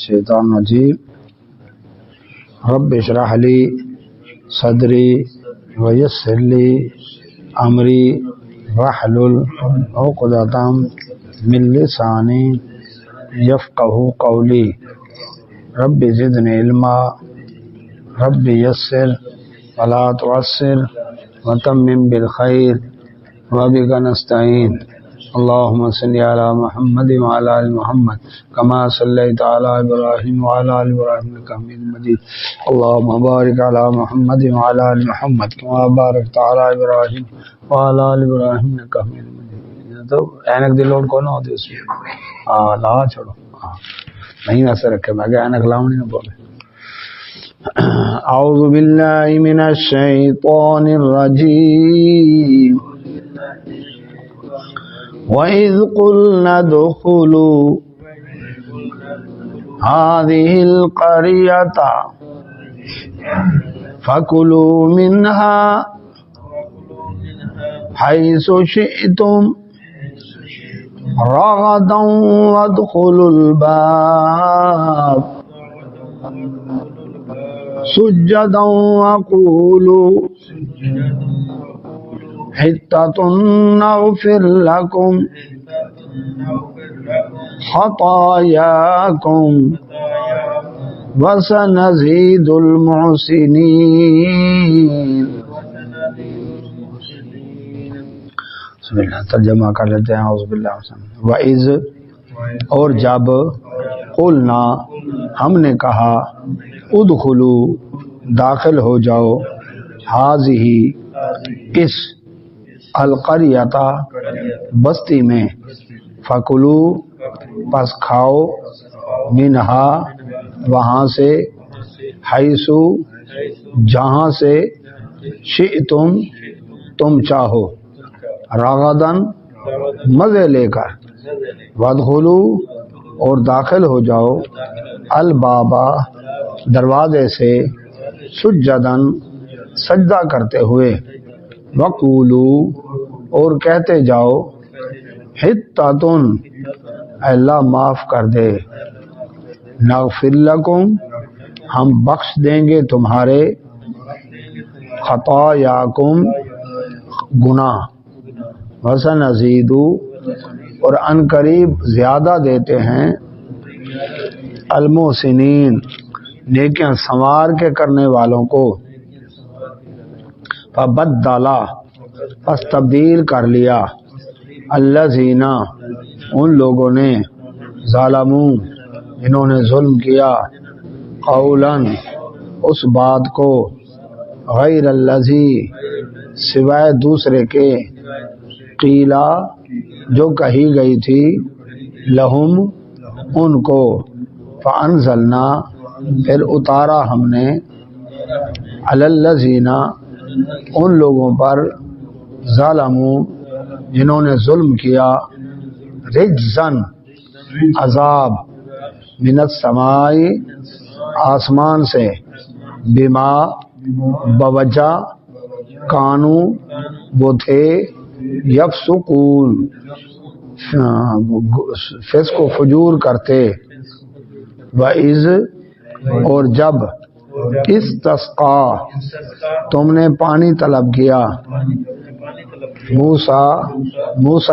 شیطان الرجیم رب اشرح لی صدری ویسر لی امری واحلل عقدۃ من لسانی یفقہوا قولی رب زدنی علما رب یسر ولا تعسر وتمم بالخیر وبک نستعین اللهم صل على محمد وعلى آل محمد كما صليت على ابراهيم وعلى آل ابراهيم انك حميد مجيد اللهم بارك على محمد وعلى آل محمد كما باركت على ابراهيم وعلى آل ابراهيم انك حميد مجيد. تو اینک دی لوڈ کو نہ ہوتی اس میں لا چھوڑو نہیں ایسے رکھے میں کہ اینک لاؤنی نہ بولے. اعوذ باللہ من الشیطان الرجیم وَإِذْ قُلْنَا ادْخُلُوا هَٰذِهِ الْقَرْيَةَ فَكُلُوا مِنْهَا حَيْثُ شِئْتُمْ رَغَدًا وَادْخُلُوا الْبَابَ سُجَّدًا وَقُولُوا حِطَّةٌ نَغْفِرْ لَكُمْ خَطَايَاكُمْ وَسَنَزِيدُ الْمُحْسِنِينَ. بسم اللہ ترجمہ کر لیتے ہیں. اعوذ باللہ. وَإِذْ اور جب قُلْنَا ہم نے کہا ادخلوا داخل ہو جاؤ هَٰذِهِ اس القریۃ بستی میں فکلو پس کھاؤ منہا وہاں سے حیثو جہاں سے شئتم تم چاہو رغدن مزے لے کر وادخلو اور داخل ہو جاؤ البابا دروازے سے سجدن سجدہ کرتے ہوئے وقولو اور کہتے جاؤ حطۃ اللہ معاف کر دے نغفر لکم ہم بخش دیں گے تمہارے خطایاکم گناہ وسنزید اور ان قریب زیادہ دیتے ہیں المحسنین نیکیاں سنوار کے کرنے والوں کو. فبدلا پس تبدیل کر لیا الذین ان لوگوں نے ظالموں جنہوں نے ظلم کیا قولا اس بات کو غیر الذی سوائے دوسرے کے قیلا جو کہی گئی تھی لہم ان کو فانزلنا پھر اتارا ہم نے علی الذین ان لوگوں پر ظالموں جنہوں نے ظلم کیا رجزن عذاب من السماء آسمان سے بما بوجہ کانو وہ تھے یفسقون فسق و فجور کرتے. وَإِذْ اور جب استسقا تم نے پانی طلب کیا موسیٰ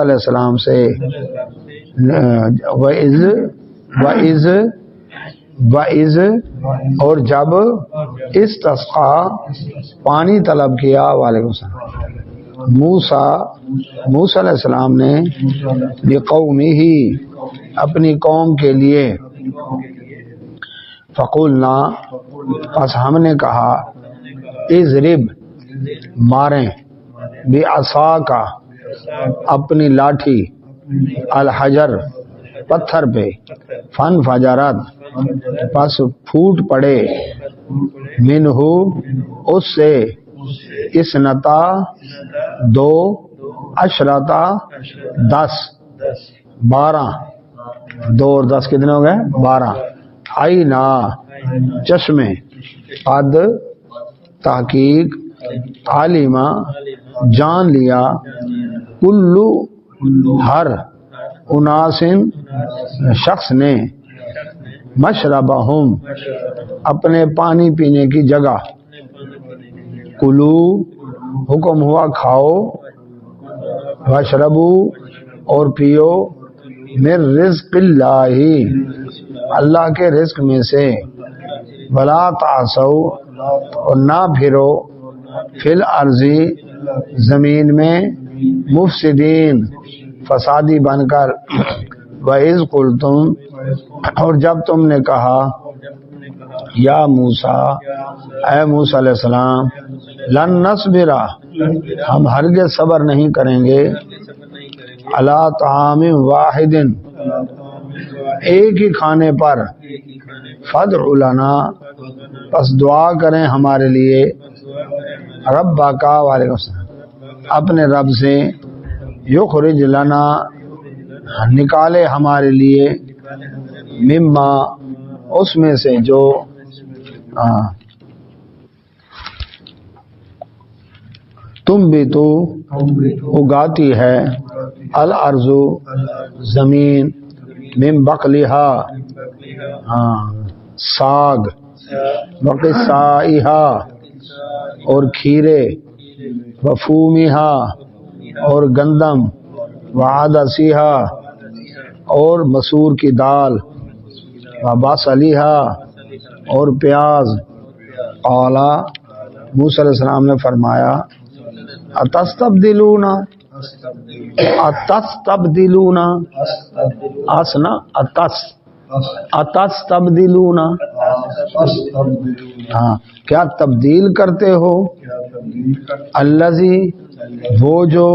علیہ السلام سے وَإِذْ اور جب استسقا پانی طلب کیا وعلیکم السلام موسیٰ علیہ السلام نے لقومہ اپنی قوم کے لیے فقلنا پس ہم نے کہا اضرب ماریں بعصاک اپنی لاٹھی الحجر پتھر پہ فانفجرت پس پھوٹ پڑے منہ اس سے اثنتا دو عشرتا 10 12 2 اور 10 کتنے ہو گئے 12 عینا چشمے قد تحقیق عالمہ جان لیا کلو ہر اناسن شخص نے مشربہم اپنے پانی پینے کی جگہ، کلو حکم ہوا کھاؤ، واشربو اور پیو، من رزق اللہ اللہ کے رزق میں سے، ولا تعصوا اور نہ پھرو، فی الارض زمین میں، مفسدین فسادی بن کر، وَإِذْ قُلْتُمْ اور جب تم نے کہا، یا موسیٰ اے موسیٰ علیہ السلام، لن نصبر ہم ہرگز صبر نہیں کریں گے، علی طعام واحد ایک ہی کھانے پر، فادع لنا پس دعا کریں ہمارے لیے، ربک وعلیکم السلام اپنے رب سے، یخرج لنا نکالے ہمارے لیے، مما اس میں سے جو تم بھی تو اگاتی ہے، الارض زمین، من بقلہا ساگ، وقثائہا اور کھیرے، وفومہا اور گندم، وعدسیہا اور مسور کی دال، وبصلیہا اور پیاز، قال موسیٰ علیہ السلام نے فرمایا، اتستبدلون اسنا اتستبدلون کیا تبدیل کرتے ہو، الذی وہ جو،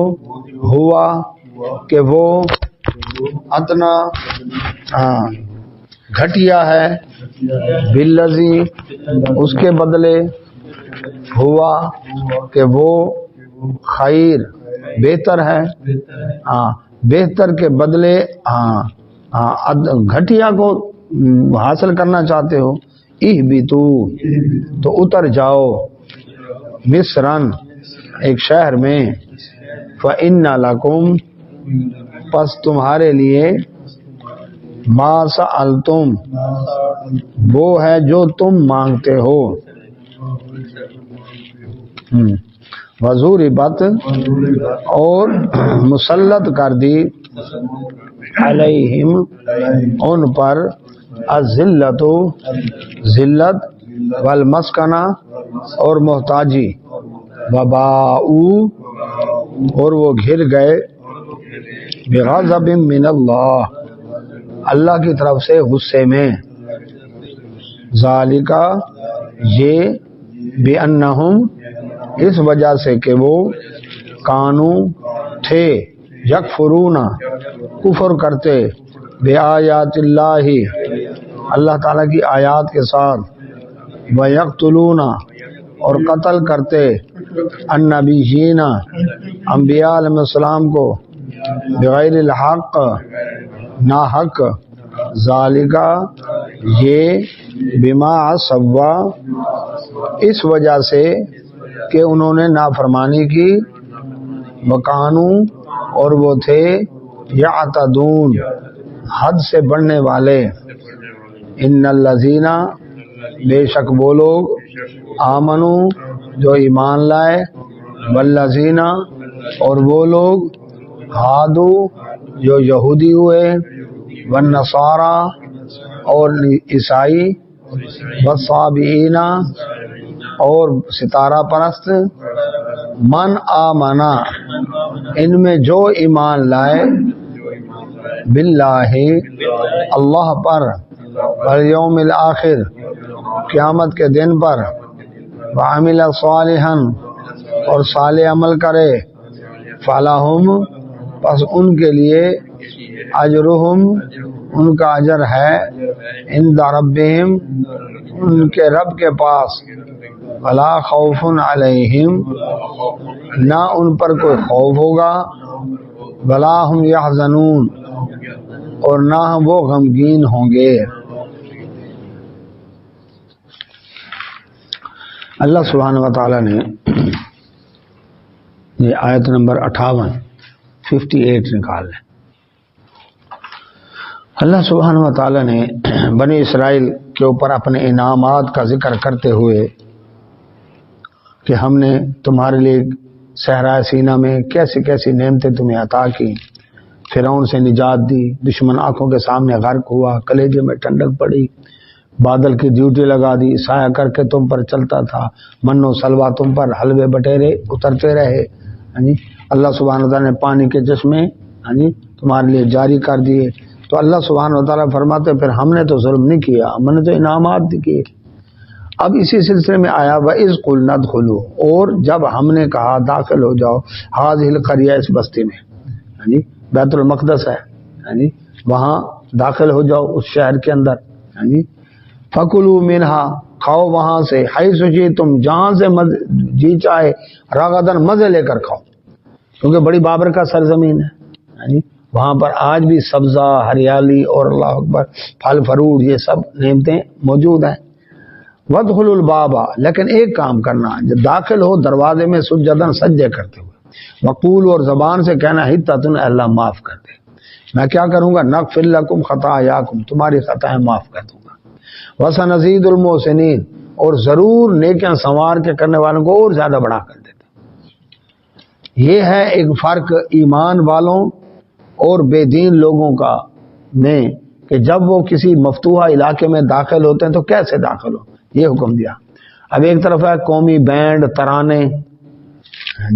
ہوا کہ وہ، ادنا گھٹیا ہے، بالذی اس کے بدلے، ہوا کہ وہ، خیر بہتر ہے، بہتر کے بدلے گھٹیا کو حاصل کرنا چاہتے ہو، اہبطو تو اتر جاؤ، مصرن ایک شہر میں، فإن لکم پس تمہارے لیے، ما سألتم وہ ہے جو تم مانگتے ہو، وضربت اور مسلط کر دی، علیہم ان پر، الذلت ذلت، والمسکنہ اور محتاجی، وباؤ اور وہ گھر گئے، بغضب من اللہ اللہ کی طرف سے غصے میں، ذالک یہ، بأنہم اس وجہ سے کہ وہ، کانو تھے، یکفرون کفر کرتے، بآیات اللہ اللہ تعالیٰ کی آیات کے ساتھ، ویقتلون اور قتل کرتے، النبیین انبیاء علیہ السلام کو، بغیر الحق نا حق، ذالک یہ، بما عصوا اس وجہ سے کہ انہوں نے نافرمانی کی، وکانو اور وہ تھے، یعتدون حد سے بڑھنے والے، ان الذین بے شک وہ لوگ، آمنو جو ایمان لائے، والذین اور وہ لوگ، ہادو جو یہودی ہوئے، والنصارى اور عیسائی، والصابئین اور ستارہ پرست، من آمنا ان میں جو ایمان لائے، باللہ اللہ پر، والیوم الآخر قیامت کے دن پر، وعمل صالحا اور صالح عمل کرے، فلہم پس ان کے لیے، اجرہم ان کا اجر ہے، عند ربہم ان کے رب کے پاس، ولا خوف علیہم نہ ان پر کوئی خوف ہوگا، ولا ہم یحزنون اور نہ وہ غمگین ہوں گے۔ اللہ سبحانہ و تعالیٰ نے یہ آیت نمبر 58 نکال لیں، اللہ سبحانہ و تعالی نے بنی اسرائیل کے اوپر اپنے انعامات کا ذکر کرتے ہوئے کہ ہم نے تمہارے لیے صحرائے سینا میں کیسی کیسی نعمتیں تمہیں عطا کی، فرعون سے نجات دی، دشمن آنکھوں کے سامنے غرق ہوا، کلیجے میں ٹھنڈک پڑی، بادل کی ڈیوٹی لگا دی، سایہ کر کے تم پر چلتا تھا، من و سلوا تم پر حلوے بٹیرے اترتے رہے، ہاں جی، اللہ سبحانہ و تعالیٰ نے پانی کے چشمے ہاں جی تمہارے لیے جاری کر دیے۔ تو اللہ سبحانہ و تعالیٰ فرماتے پھر ہم نے تو ظلم نہیں کیا، ہم نے تو انعامات کیے۔ اب اسی سلسلے میں آیا وَإِذْ قُلْنَا ادْخُلُوا، اور جب ہم نے کہا داخل ہو جاؤ هذه القرية، اس بستی میں، ہاں جی بیت المقدس ہے، ہاں جی وہاں داخل ہو جاؤ اس شہر کے اندر، ہاں جی فَكُلُوا مِنْهَا، کھاؤ وہاں سے، حیث شئتم، جہاں سے جی چاہے، رغداً مزے لے کر کھاؤ، کیونکہ بڑی بابرکہ سرزمین ہے، ہاں جی وہاں پر آج بھی سبزہ ہریالی اور اللہ اکبر پھل فروٹ یہ سب نعمتیں موجود ہیں۔ وَادْخُلُوا الْبَابَ، لیکن ایک کام کرنا، جب داخل ہو دروازے میں سجداً سجدے کرتے ہوئے، وقول، اور زبان سے کہنا حطۃ، اللہ معاف کر دے، میں کیا کروں گا، نغفر لکم خطایاکم، تمہاری خطائیں معاف کر دوں گا، وَسَنَزِيدُ الْمُحْسِنِينَ، اور ضرور نیکیاں سنوار کے کرنے والوں کو اور زیادہ بڑھا کر دیتا۔ یہ ہے ایک فرق ایمان والوں اور بے دین لوگوں کا میں، کہ جب وہ کسی مفتوحہ علاقے میں داخل ہوتے ہیں تو کیسے داخل ہو، یہ حکم دیا۔ اب ایک طرف ہے قومی بینڈ، ترانے،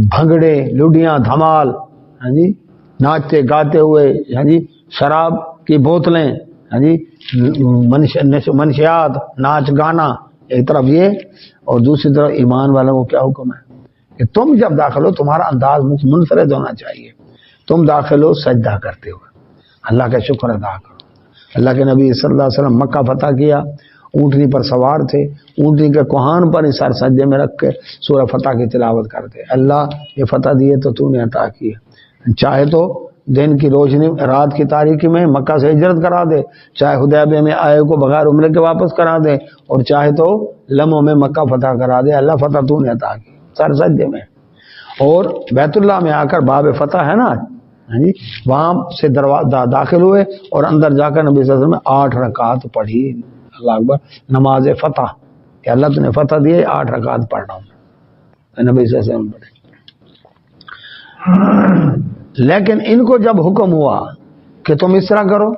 بھنگڑے، لڈیاں، دھمال، ہاں جی ناچتے گاتے ہوئے، ہاں جی شراب کی بوتلیں، ہاں جی منشیات، ناچ گانا، ایک طرف یہ، اور دوسری طرف ایمان والوں کو کیا حکم ہے کہ تم جب داخل ہو تمہارا انداز منفرد ہونا چاہیے، تم داخل ہو سجدہ کرتے ہوئے، اللہ کا شکر ادا کرو۔ اللہ کے نبی صلی اللہ علیہ وسلم مکہ فتح کیا، اونٹنی پر سوار تھے، اونٹنی کے کوہان پر ہی سر سجدے میں رکھ کے سورہ فتح کی تلاوت کرتے، اللہ یہ فتح دیے تو تو نے عطا کیے، چاہے تو دن کی روشنی رات کی تاریکی میں مکہ سے ہجرت کرا دے، چاہے حدیبیہ میں آئے کو بغیر عمرے کے واپس کرا دے، اور چاہے تو لمحوں میں مکہ فتح کرا دے، اللہ فتح تو نے عطا کی سر سجدے میں۔ اور بیت اللہ میں آ کر باب فتح ہے نا، ہاں جی وہاں سے دروازہ داخل ہوئے اور اندر جا کر نبی صلی اللہ علیہ وسلم نے 8 رکعت پڑھی، اللہ اکبر، نماز فتح، کہ اللہ تو نے فتح دیے، 8 رکعت پڑھ رہا ہوں، نبی صلی اللہ علیہ وسلم پڑھے۔ لیکن ان کو جب حکم ہوا کہ تم اس طرح کرو،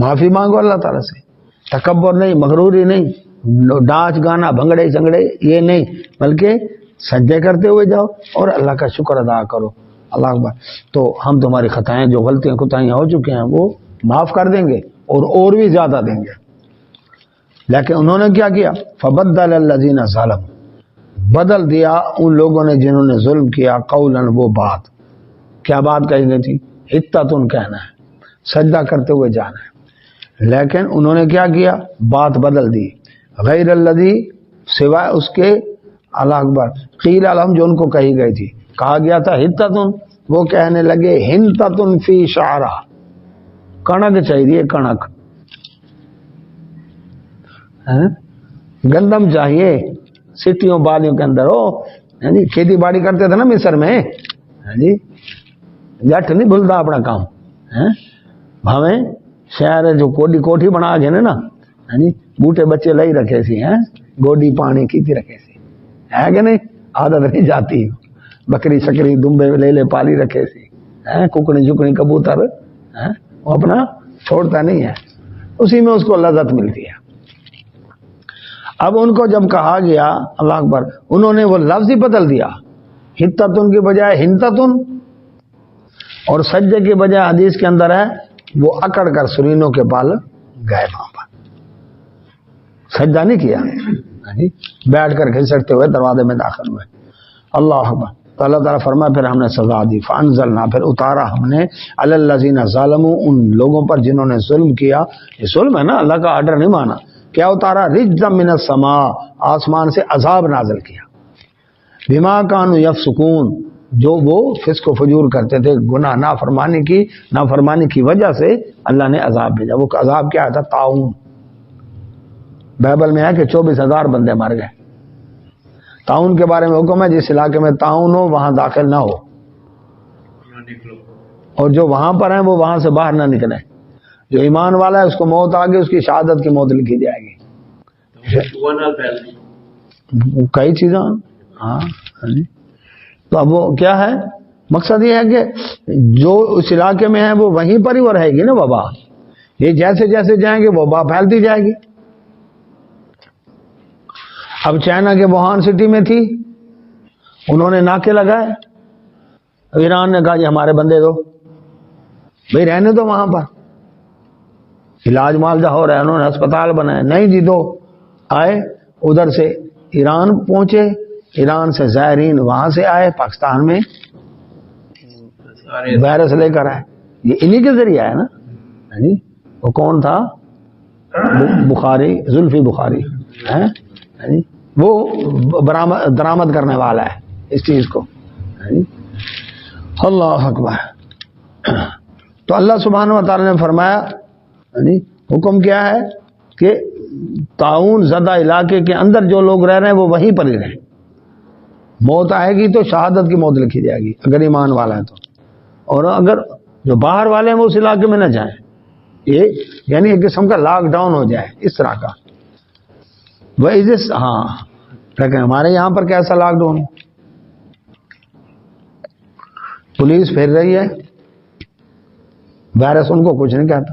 معافی مانگو اللہ تعالیٰ سے، تکبر نہیں، مغروری نہیں، ڈانچ گانا بھنگڑے چنگڑے یہ نہیں، بلکہ سجدے کرتے ہوئے جاؤ اور اللہ کا شکر ادا کرو، اللہ اکبر، تو ہم تمہاری خطائیں جو غلطیاں کوتاہیاں ہو چکے ہیں وہ معاف کر دیں گے اور بھی زیادہ دیں گے۔ لیکن انہوں نے کیا کیا، فبدل الذین ظلموا، بدل دیا ان لوگوں نے جنہوں نے ظلم کیا، قولا، وہ بات، کیا بات کہی گئی تھی، حطۃ کہنا ہے، سجدہ کرتے ہوئے جانا ہے، لیکن انہوں نے کیا کیا، بات بدل دی، غیر الذی، سوائے اس کے، اللہ اکبر، قیل لہم، جو ان کو کہی گئی تھی، کہا گیا تھا حطۃ، وہ کہنے لگے حنطۃ فی شعرہ، کنک چاہیے، کنک، گندم چاہیے سٹیوں بالیوں کے اندر ہو، ہاں جی کھیتی باڑی کرتے تھے نا مصر میں، ہاں جی جٹ نہیں بھولتا اپنا کام، ہمیں شہر جو کوٹھی بنا کے نا، ہاں جی بوٹے بچے لئی رکھے سی، گوڈی پانی کیتی رکھے سی، ہے کہ نہیں، عادت نہیں جاتی، بکری شکری دمبے لے پالی رکھے سی، ککڑی چکڑی کبوتر، وہ اپنا چھوڑتا نہیں ہے، اسی میں اس کو لذت ملتی ہے۔ اب ان کو جب کہا گیا، اللہ اکبر، انہوں نے وہ لفظ ہی بدل دیا، حطۃ کی بجائے حنطۃ، اور سجدے کی بجائے حدیث کے اندر ہے وہ اکڑ کر سرینوں کے بال گئے، وہاں پر سجدہ نہیں کیا، بیٹھ کر گھسٹتے ہوئے دروازے میں داخل ہوئے، اللہ اکبر۔ تو اللہ تعالیٰ فرمایا پھر ہم نے سزا دی، فانزلنا، پھر اتارا ہم نے، علی الذین ظلموا، ان لوگوں پر جنہوں نے ظلم کیا، یہ ظلم ہے نا، اللہ کا آرڈر نہیں مانا، کیا اتارا، رجزا من السماء، آسمان سے عذاب نازل کیا، بما کانوا یفسقون، جو وہ فسق و فجور کرتے تھے، گناہ نافرمانی کی وجہ سے اللہ نے عذاب بھیجا۔ وہ عذاب کیا تھا، طاعون، بائبل میں ہے کہ 24,000 بندے مر گئے۔ طاعون کے بارے میں حکم ہے جس علاقے میں طاعون ہو وہاں داخل نہ ہو، اور جو وہاں پر ہیں وہ وہاں سے باہر نہ نکلیں، جو ایمان والا ہے اس کو موت آ گئی، اس کی شہادت کی موت لکھی جائے گی. کئی چیزیں ہاں جی. تو اب وہ کیا ہے، مقصد یہ ہے کہ جو اس علاقے میں ہے وہ وہیں پر ہی وہ رہے گی نا وبا. یہ جیسے جیسے جائیں گے وبا پھیلتی جائے گی. اب چائنا کے ووہان سٹی میں تھی، انہوں نے ناکے لگائے، ایران نے کہا جی ہمارے بندے دو، بھائی رہنے دو وہاں پر، علاج معالجہ ہو رہا ہے، انہوں نے ہسپتال بنائے. نہیں جی دو. آئے ادھر سے ایران پہنچے، ایران سے زائرین وہاں سے آئے پاکستان میں وائرس لے کر آئے. یہ انہی کے ذریعے ہے نا جی. وہ کون تھا؟ بخاری، زلفی بخاری ہے جی. وہ درآمد کرنے والا ہے اس چیز کو. اللہ اکبر. تو اللہ سبحانہ و تعالی نے فرمایا حکم کیا ہے کہ طاعون زدہ علاقے کے اندر جو لوگ رہ رہے ہیں وہ وہیں پر ہی رہیں. موت آئے گی تو شہادت کی موت لکھی جائے گی اگر ایمان والا ہے تو، اور اگر جو باہر والے ہیں وہ اس علاقے میں نہ جائیں. یہ یعنی ایک قسم کا لاک ڈاؤن ہو جائے اس طرح کا. وہ ہاں لیکن ہمارے یہاں پر کیسا لاک ڈاؤن ہے؟ پولیس پھر رہی ہے، وائرس ان کو کچھ نہیں کہتا،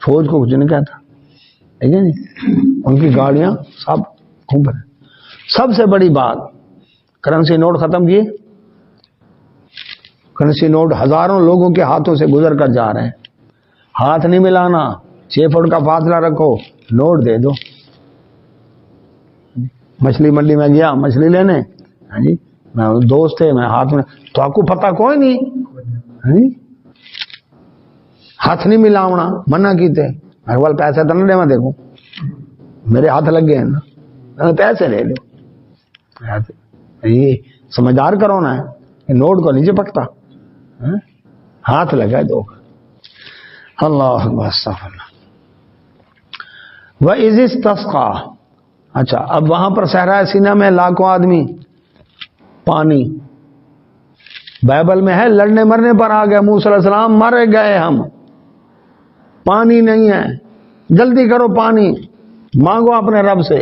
فوج کو کچھ نہیں کہتا، ٹھیک ہے نہیں. ان کی گاڑیاں سب گھوم رہے. سب سے بڑی بات کرنسی نوٹ ختم کیے. کرنسی نوٹ ہزاروں لوگوں کے ہاتھوں سے گزر کر جا رہے ہیں. ہاتھ نہیں ملانا، 6 فٹ کا فاصلہ رکھو، نوٹ دے دو. مچھلی منڈی میں گیا مچھلی لینے، ہاں جی میں دوست تھے، میں ہاتھ میں، تو آپ کو پتہ کوئی نہیں، ہاتھ نہیں ملاونا منع کیتے. میرے بال پیسے تو نہ دے، میں دیکھوں میرے ہاتھ لگ گئے نا، پیسے لے لو. یہ سمجھدار کرو نا، نوٹ کو نہیں چپکتا، ہاتھ لگا دو. اللہ اکبر استغفر اللہ. وَإِذِ اسْتَسْقَىٰ. اچھا اب وہاں پر صحرائے سینا میں لاکھوں آدمی پانی، بائبل میں ہے لڑنے مرنے پر آ گئے موسیٰ علیہ السلام، مر گئے ہم، پانی نہیں ہے، جلدی کرو پانی، مانگو اپنے رب سے.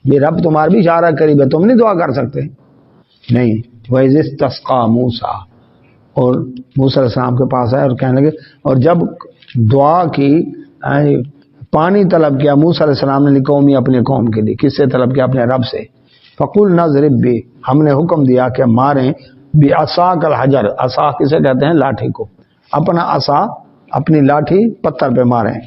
یہ رب تمہارا بھی اشارہ قریب ہے، تم نہیں دعا کر سکتے؟ نہیں. وَإِذِ اسْتَسْقَىٰ مُوسَىٰ. اور موسیٰ علیہ السلام کے پاس آئے اور کہنے لگے، اور جب دعا کی پانی طلب کیا موسیٰ علیہ السلام نے قومی اپنے قوم کے لیے، کس سے طلب کیا؟ اپنے رب سے. فَقُلْنَا اضْرِب بِهِ. ہم نے حکم دیا کہ ماریں بِعَصَاكَ الْحَجَرَ. عصا کسے کہتے ہیں؟ لاٹھی کو. اپنا عصا، اپنی لاٹھی پتھر پہ ماریں.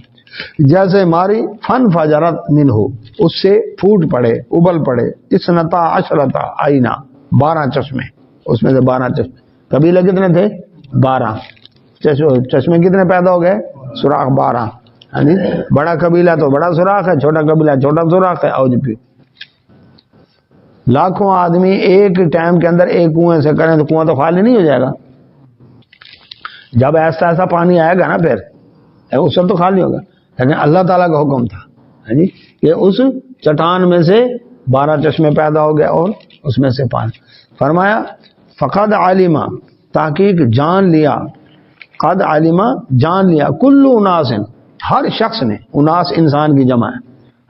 جیسے ماری فَانْفَجَرَتْ مِنْهُ. اس سے پھوٹ پڑے، ابل پڑے، 12 آئینہ، 12 چشمے. اس میں سے 12 چشمے. قبیلے کتنے تھے؟ 12. چشمے کتنے پیدا ہو گئے؟ سوراخ 12. بڑا قبیلہ تو بڑا سوراخ ہے، چھوٹا قبیلہ چھوٹا سوراخ ہے. اور لاکھوں آدمی ایک ٹائم کے اندر ایک کنویں سے کریں تو کنواں تو خالی نہیں ہو جائے گا. جب ایسا ایسا پانی آئے گا نا پھر اس وقت تو خالی ہوگا. لیکن اللہ تعالیٰ کا حکم تھا کہ اس چٹان میں سے 12 چشمے پیدا ہو گئے اور اس میں سے پانی. فرمایا فقد علما، تحقیق جان لیا، قد علما جان لیا، کل اناس، ہر شخص نے، اناس انسان کی جمع ہے،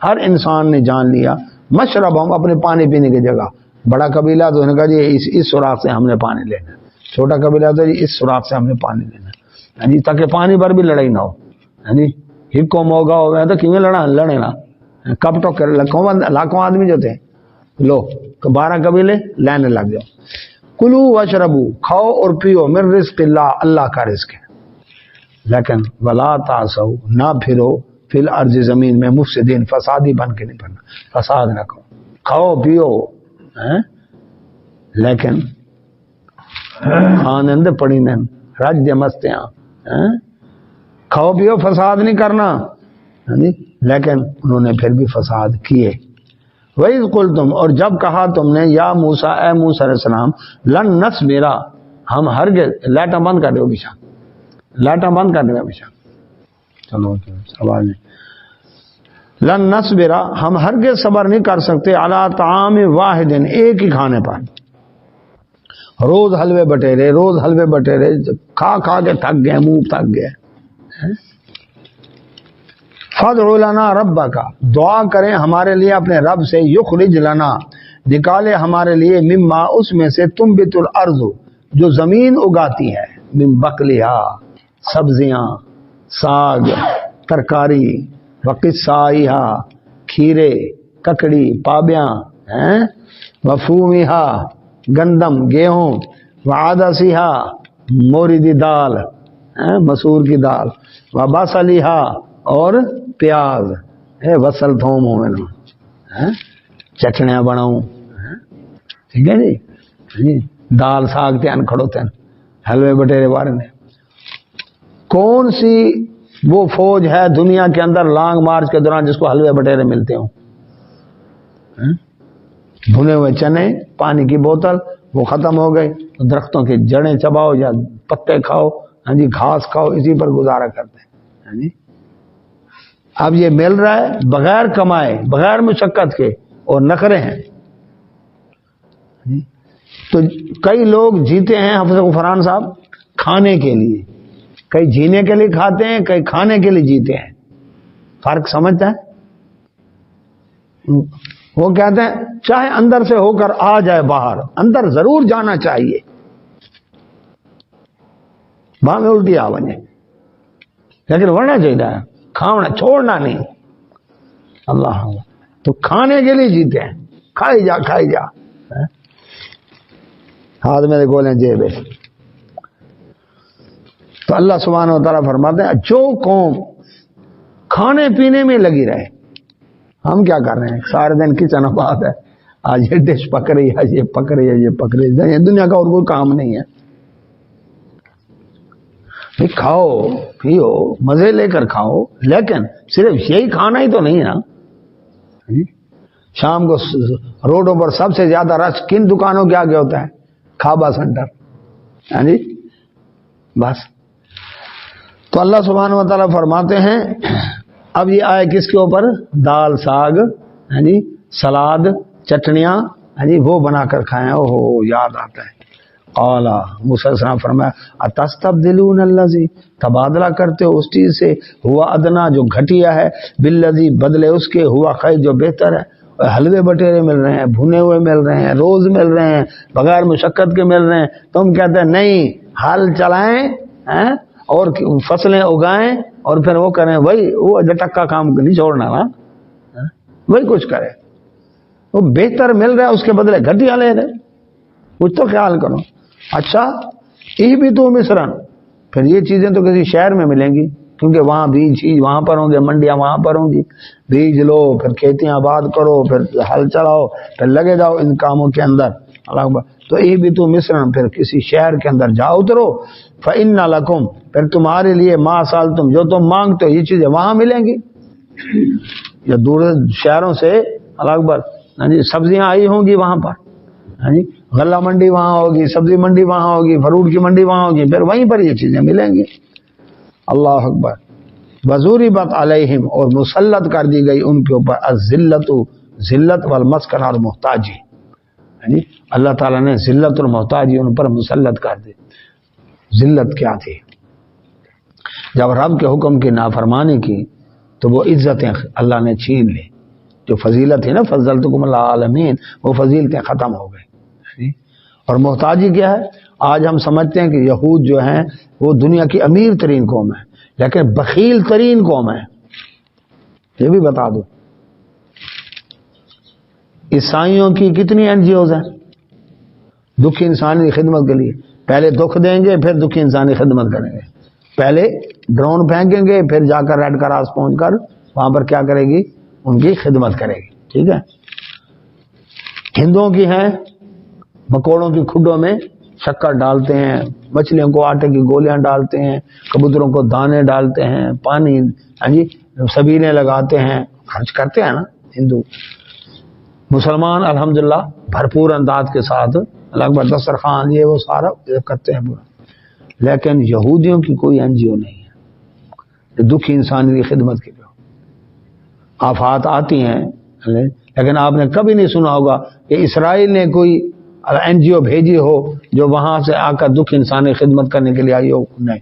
ہر انسان نے جان لیا، مشرب ہم اپنے پانی پینے کی جگہ. بڑا قبیلہ تو نے کہا جی اس سوراخ سے ہم نے پانی لینا، چھوٹا قبیلہ تو جی اس سوراخ سے ہم نے پانی لینا، تاکہ پانی پر بھی لڑائی نہ ہو. ہکو موگا ہو گیا تو کیوں لڑے نا. کب تو لاکھوں آدمی جو تھے، لو 12 قبیلے لینے لگ جاؤ. کلو وشربو، کھاؤ اور پیو، من رزق اللہ، اللہ کا رزق ہے. لیکن ولا تعصوا، نہ پھرو فی الارض، زمین میں، مفسدین، فسادی بن کے نہیں پھرنا، فساد نہ کرو. کھاؤ پیو لیکن آنند پڑی نن رج مستیاں، کھاؤ پیو فساد نہیں کرنا. لیکن انہوں نے پھر بھی فساد کیے. وَإِذْ قُلْتُمْ، اور جب کہا تم نے، یا موسیٰ، اے موسیٰ علیہ السلام، لن نصبر، ہم ہرگز، لائٹاں بند کر دو پیچھا، لائٹاں بند کر دو پیچھا، چلو سوال نہیں. لن نصبر، ہم ہرگز صبر نہیں کر سکتے، علی طعام واحد، ایک ہی کھانے پر. روز حلوے بٹیرے، روز حلوے بٹیرے کھا کھا کے تھک گئے، منہ تھک گئے. فادع لنا ربک، دعا کریں ہمارے لیے اپنے رب سے، یخرج لنا، نکالے ہمارے لیے، مما، اس میں سے، تنبت الارض، جو زمین اگاتی ہے، من بقلھا، سبزیاں، ساگ، ترکاری، وقثائھا، کھیرے، ککڑی، پابیاں، وفومھا، گندم، گیہوں، وعدسھا، موری دی دال، مسور کی دال، وبصلھا، اور پیاز، وصل تھوم ہو میں چٹنیاں بناؤں، ٹھیک ہے جی، دال ساگ تین کھڑو تین، حلوے بٹیرے بارے میں۔ کون سی وہ فوج ہے دنیا کے اندر لانگ مارچ کے دوران جس کو حلوے بٹیرے ملتے ہوں؟ بھنے ہوئے چنے، پانی کی بوتل، وہ ختم ہو گئے، درختوں کی جڑیں چباؤ یا پتے کھاؤ، ہاں جی، گھاس کھاؤ، اسی پر گزارا کرتے ہیں، ہاں جی۔ اب یہ مل رہا ہے بغیر کمائے، بغیر مشقت کے، اور نخرے ہیں۔ تو کئی لوگ جیتے ہیں حافظ غفران صاحب کھانے کے لیے، کئی جینے کے لیے کھاتے ہیں، کئی کھانے کے لیے جیتے ہیں۔ فرق سمجھتا ہے؟ وہ کہتے ہیں چاہے اندر سے ہو کر آ جائے باہر، اندر ضرور جانا چاہیے، وہاں میں الٹی آ بنے، لیکن ورنہ چاہیے کھانا چھوڑنا نہیں۔ اللہ تو کھانے کے لیے جیتے ہیں، کھائی جا کھائی جا، ہاتھ میں گولیں جیب ہے۔ تو اللہ سبحانہ و تعالیٰ فرماتے ہیں جو قوم کھانے پینے میں لگی رہے، ہم کیا کر رہے ہیں؟ سارے دن کچن آباد ہے، آج یہ ڈش پک رہی ہے، یہ پک رہی ہے، یہ پک رہی ہے، دنیا کا اور کوئی کام نہیں ہے۔ کھاؤ پیو مزے لے کر کھاؤ، لیکن صرف یہی کھانا ہی تو نہیں ہے نا۔ شام کو روڈوں پر سب سے زیادہ رش کن دکانوں کے آگے ہوتا ہے؟ کھابا سینٹر، ہاں جی، بس۔ تو اللہ سبحانہ و تعالیٰ فرماتے ہیں اب یہ آئے کس کے اوپر؟ دال ساگ، ہاں جی، سلاد، چٹنیاں، ہاں جی، وہ بنا کر کھائیں۔ اوہ یاد آتا ہے، قال موسیٰ علیہ السلام فرمایا اتستبدلون الذی، تبادلہ کرتے ہو اس چیز سے، ہوا ادنا جو گھٹیا ہے، بالذی بدلے اس کے، ہوا خیر جو بہتر ہے۔ حلوے بٹیرے مل رہے ہیں، بھنے ہوئے مل رہے ہیں، روز مل رہے ہیں، بغیر مشقت کے مل رہے ہیں، تم کہتے ہیں نہیں ہل چلائیں اور فصلیں اگائیں اور پھر وہ کریں، وہی وہ جٹکا کام نہیں چھوڑنا نا، وہی کچھ کرے، وہ بہتر مل رہا ہے اس کے بدلے گھٹیا لے رہے، کچھ تو خیال کرو۔ اچھا یہ بھی تو مصرن، پھر یہ چیزیں تو کسی شہر میں ملیں گی، کیونکہ وہاں بیج وہاں پر ہوں گے، منڈیاں وہاں پر ہوں گی، بیج لو، پھر کھیتیاں آباد کرو، پھر ہل چلاؤ، پھر لگے جاؤ ان کاموں کے اندر۔ اللہ اکبر۔ تو یہ بھی تو مصرن، پھر کسی شہر کے اندر جاؤ اترو، فإن لکم، پھر تمہارے لیے ما سألتم، جو تم مانگتے ہو یہ چیزیں وہاں ملیں گی، یا دور شہروں سے اللہ اکبر، ہاں جی، سبزیاں آئی ہوں گی وہاں پر، ہاں جی، غلہ منڈی وہاں ہوگی، سبزی منڈی وہاں ہوگی، فروٹ کی منڈی وہاں ہوگی، پھر وہیں پر یہ چیزیں ملیں گی۔ اللہ اکبر۔ وضربت علیہم، اور مسلط کر دی گئی ان کے اوپر، الذلت، ذلت، والمسکنہ، اور محتاجی، یعنی اللہ تعالیٰ نے ذلت اور محتاجی ان پر مسلط کر دی۔ ذلت کیا تھی؟ جب رب کے حکم کی نافرمانی کی تو وہ عزتیں اللہ نے چھین لی، جو فضیلت تھی نا، فضلتکم العالمین، وہ فضیلتیں ختم ہو گئی۔ اور محتاجی کیا ہے؟ آج ہم سمجھتے ہیں کہ یہود جو ہیں وہ دنیا کی امیر ترین قوم ہے، لیکن بخیل ترین قوم ہے، یہ بھی بتا دو۔ عیسائیوں کی کتنی این جی اوز ہیں دکھی انسانی خدمت کے لیے؟ پہلے دکھ دیں گے، پھر دکھی انسانی خدمت کریں گے، پہلے ڈرون پھینکیں گے، پھر جا کر ریڈ کراس پہنچ کر وہاں پر کیا کرے گی؟ ان کی خدمت کرے گی، ٹھیک ہے۔ ہندوؤں کی ہیں، مکوڑوں کی کھڈوں میں شکر ڈالتے ہیں، مچھلیوں کو آٹے کی گولیاں ڈالتے ہیں، کبوتروں کو دانے ڈالتے ہیں، پانی، ہاں جی، سبیلیں لگاتے ہیں، خرچ کرتے ہیں نا ہندو۔ مسلمان الحمدللہ بھرپور انداز کے ساتھ اللہ اکبر، دسترخوان، یہ وہ سارا کرتے ہیں پورا۔ لیکن یہودیوں کی کوئی این جی او نہیں ہے دکھی انسانی کی خدمت کے لیے۔ آفات آتی ہیں، لیکن آپ نے کبھی نہیں سنا ہوگا کہ اسرائیل نے کوئی این جی او بھیجی ہو جو وہاں سے آ کر دکھ انسانی خدمت کرنے کے لیے آئی ہو، نہیں۔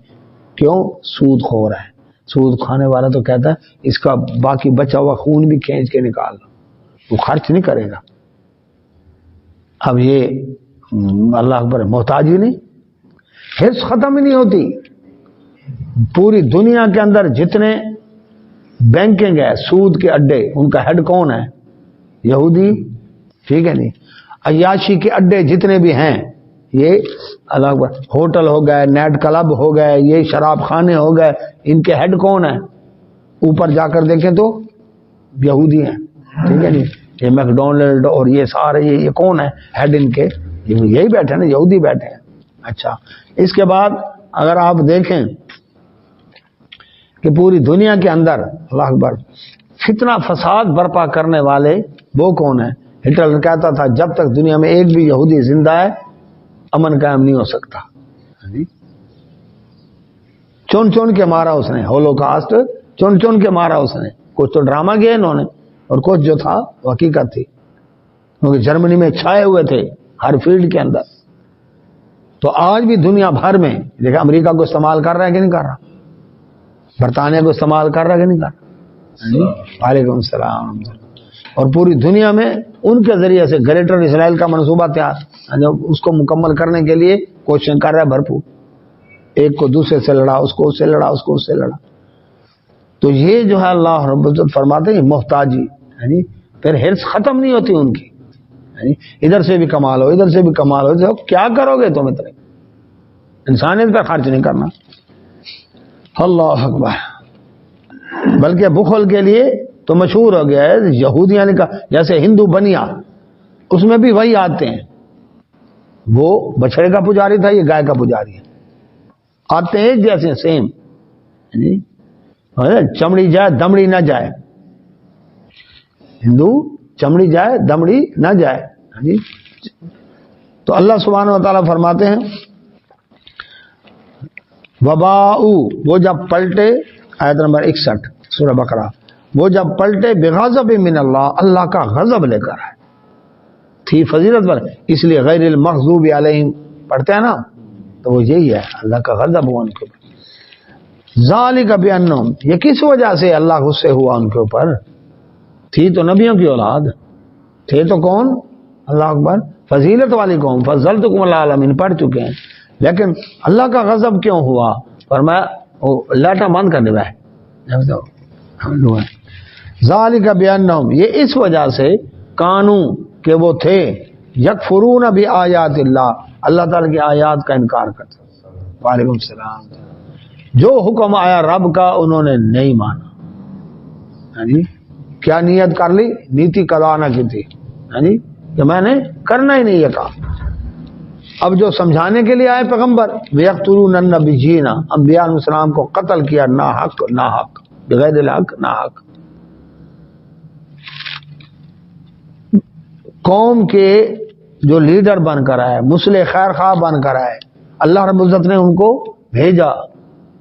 کیوں؟ سود خور ہے، سود کھانے والا تو کہتا ہے اس کا باقی بچا ہوا خون بھی کھینچ کے نکال دو، وہ خرچ نہیں کرے گا. اب یہ اللہ اکبر محتاجی نہیں، حرص ختم ہی نہیں ہوتی. پوری دنیا کے اندر جتنے بینکنگ ہے، سود کے اڈے، ان کا ہیڈ کون ہے؟ یہودی. ٹھیک ہے نہیں؟ عیاشی کے اڈے جتنے بھی ہیں، یہ اللہ اکبر، ہوٹل ہو گئے، نیٹ کلب ہو گئے، یہ شراب خانے ہو گئے، ان کے ہیڈ کون ہیں؟ اوپر جا کر دیکھیں تو یہودی ہیں. ٹھیک ہے نہیں؟ یہ میکڈونلڈ اور یہ سارے یہ کون ہے ہیڈ ان کے؟ یہی بیٹھے نا، یہودی بیٹھے ہیں. اچھا، اس کے بعد اگر آپ دیکھیں کہ پوری دنیا کے اندر اللہ اکبر فتنہ فساد برپا کرنے والے وہ کون ہیں؟ ہٹلر کہتا تھا جب تک دنیا میں ایک بھی یہودی زندہ ہے امن قائم نہیں ہو سکتا. چن چن کے مارا اس نے، ہولوکاسٹ چن چن کے مارا اس نے. کچھ تو ڈرامہ کیا انہوں نے، اور کچھ جو تھا وہ حقیقت تھی، کیونکہ جرمنی میں چھائے ہوئے تھے ہر فیلڈ کے اندر. تو آج بھی دنیا بھر میں دیکھا، امریکہ کو استعمال کر رہا ہے کہ نہیں کر رہا؟ برطانیہ کو استعمال کر رہا ہے کہ نہیں کر رہا؟ وعلیکم السلام. اور پوری دنیا میں ان کے ذریعے سے گریٹر اسرائیل کا منصوبہ تیار، اس کو مکمل کرنے کے لیے کوشش کر رہا ہے بھرپور. ایک کو دوسرے سے لڑا، اس کو اس سے لڑا، اس کو اس سے لڑا. تو یہ جو ہے اللہ رب العزت فرماتے ہیں محتاجی، یعنی پھر حرص ختم نہیں ہوتی ان کی. ادھر سے بھی کما لو، ادھر سے بھی کما لو، کیا کرو گے تم اتنے؟ انسانیت پہ خرچ نہیں کرنا. اللہ اکبر. بلکہ بخل کے لیے تو مشہور ہو گیا ہے، یہودیاں نے کہا جیسے ہندو بنیا، اس میں بھی وہی آتے ہیں. وہ بچڑے کا پجاری تھا، یہ گائے کا پجاری ہے. آتے ہیں ایک جیسے سیم، چمڑی جائے دمڑی نہ جائے. ہندو چمڑی جائے دمڑی نہ جائے. تو اللہ سبحانہ و تعالیٰ فرماتے ہیں وباؤ، وہ جب پلٹے، آیت نمبر 61 سورہ بقرہ، وہ جب پلٹے بغضب من اللہ، اللہ کا غضب لے کر ہے. تھی فضیلت پر، اس لیے غیر المغضوب علیہم پڑھتے ہیں نا، تو وہ یہی ہے اللہ کا غضب ہوا ان کے اوپر. ذالک بانہم، یہ کس وجہ سے اللہ غصے ہوا ان کے اوپر؟ تھی تو نبیوں کی اولاد، تھے تو کون؟ اللہ اکبر، فضیلت والی قوم، فضلتکم العالمین پڑھ چکے ہیں. لیکن اللہ کا غضب کیوں ہوا؟ فرمایا لاٹا بند کر دے بھائی. ذالک بانہم، یہ اس وجہ سے کانو کہ وہ تھے، یکفرون بآیات اللہ، اللہ تعالیٰ کی آیات کا انکار کرتے. وعلیکم السلام. جو حکم آیا رب کا انہوں نے نہیں مانا. کیا نیت کر لی؟ نیتی قضا نہ کی تھی، کہ میں نے کرنا ہی نہیں یہ کام. اب جو سمجھانے کے لیے آئے پیغمبر، وَيَقْتُلُونَ النَّبِيِّينَ، انبیاء علیہ السلام کو قتل کیا ناحق، ناحق بغیر الحق، ناحق. قوم کے جو لیڈر بن کر آئے، مصلح خیر خواہ بن کر آئے، اللہ رب العزت نے ان کو بھیجا.